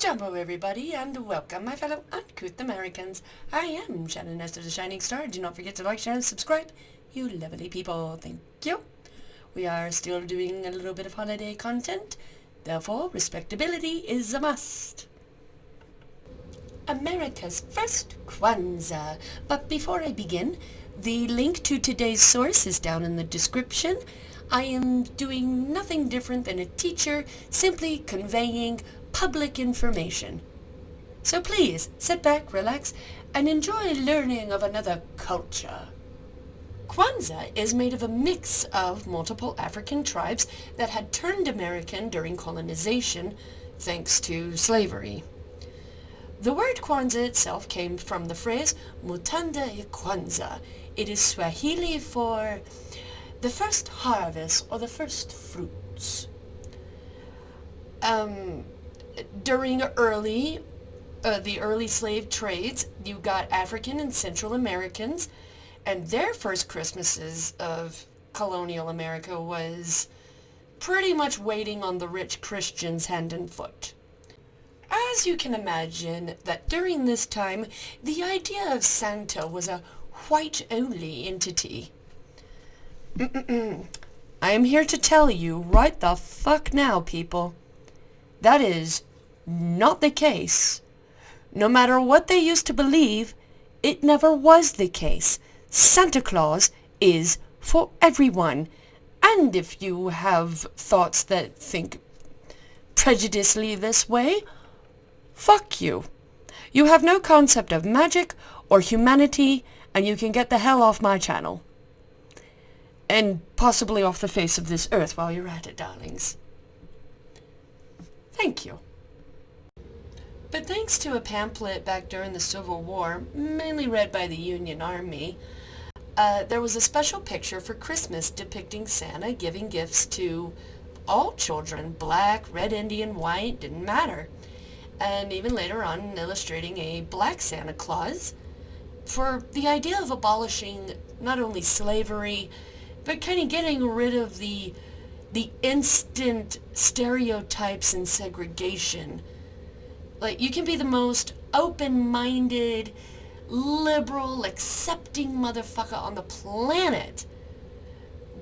Jumbo everybody, and welcome my fellow uncouth Americans. I am Shannon Nestor the Shining Star. Do not forget to like, share, and subscribe, you lovely people. Thank you. We are still doing a little bit of holiday content, therefore respectability is a must. America's first Kwanzaa. But before I begin, the link to today's source is down in the description. I am doing nothing different than a teacher, simply conveying public information. So please, sit back, relax, and enjoy learning of another culture. Kwanzaa is made of a mix of multiple African tribes that had turned American during colonization, thanks to slavery. The word Kwanzaa itself came from the phrase Mutanda ya Kwanzaa. It is Swahili for the first harvest or the first fruits. During the early slave trades, you got African and Central Americans, and their first Christmases of colonial America was pretty much waiting on the rich Christians hand and foot. As you can imagine, that during this time, the idea of Santa was a white-only entity. I am here to tell you right the fuck now, people. That is not the case. No matter what they used to believe, it never was the case. Santa Claus is for everyone. And if you have thoughts that think prejudicedly this way, fuck you. You have no concept of magic or humanity, and you can get the hell off my channel. And possibly off the face of this earth while you're at it, darlings. Thank you. But thanks to a pamphlet back during the Civil War, mainly read by the Union Army, there was a special picture for Christmas depicting Santa giving gifts to all children, black, red Indian, white, didn't matter. And even later on illustrating a black Santa Claus for the idea of abolishing not only slavery, but kind of getting rid of the instant stereotypes and segregation. Like, you can be the most open-minded, liberal, accepting motherfucker on the planet,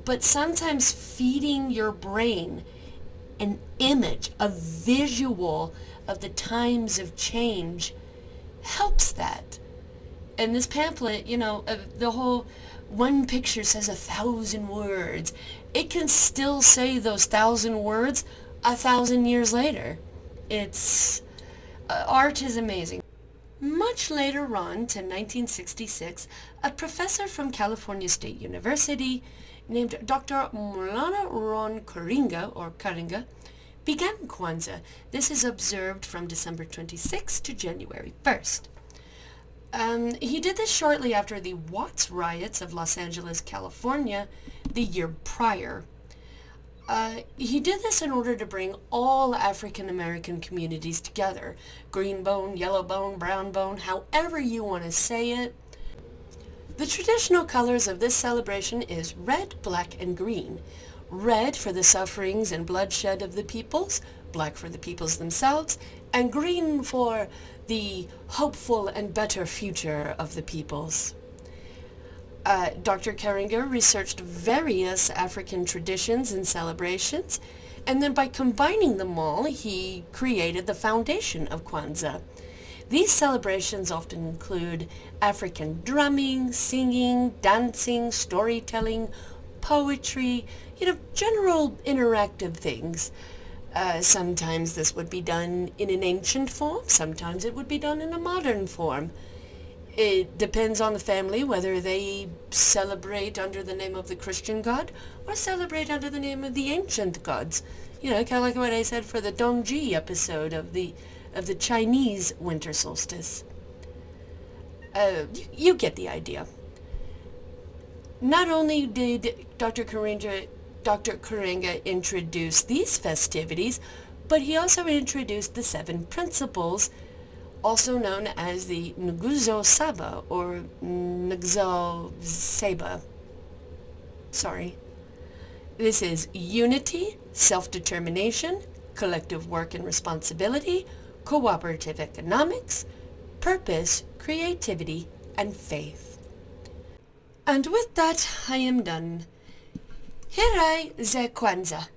but sometimes feeding your brain an image, a visual of the times of change helps that. And this pamphlet, the whole one picture says 1,000 words. It can still say those 1,000 words 1,000 years later. It's art is amazing. Much later on to 1966, a professor from California State University named Dr. Mulana Ron Karinga began Kwanzaa. This is observed from December 26th to January 1st. He did this shortly after the Watts riots of Los Angeles, California, the year prior. He did this in order to bring all African American communities together. Green bone, yellow bone, brown bone, however you want to say it. The traditional colors of this celebration is red, black, and green. Red for the sufferings and bloodshed of the peoples, black for the peoples themselves, and green for the hopeful and better future of the peoples. Dr. Karinga researched various African traditions and celebrations, and then by combining them all, he created the foundation of Kwanzaa. These celebrations often include African drumming, singing, dancing, storytelling, poetry, general interactive things. Sometimes this would be done in an ancient form, sometimes it would be done in a modern form. It depends on the family whether they celebrate under the name of the Christian God or celebrate under the name of the ancient gods. Kind of like what I said for the Dongji episode of the Chinese winter solstice. You get the idea. Not only did Dr. Karinga introduce these festivities, but he also introduced the 7 principles, also known as the Nguzo Saba or Nguzo Saba. This is unity, self-determination, collective work and responsibility, cooperative economics, purpose, creativity, and faith. And with that, I am done. Hirai ze Kwanzaa.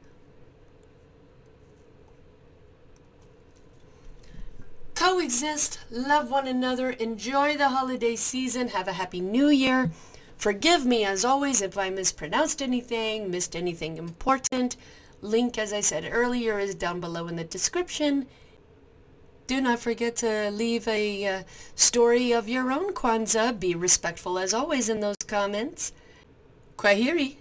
Coexist, love one another, enjoy the holiday season, have a happy new year. Forgive me as always if I mispronounced anything, missed anything important. Link, as I said earlier, is down below in the description. Do not forget to leave a story of your own Kwanzaa. Be respectful as always in those comments. Kwaheri.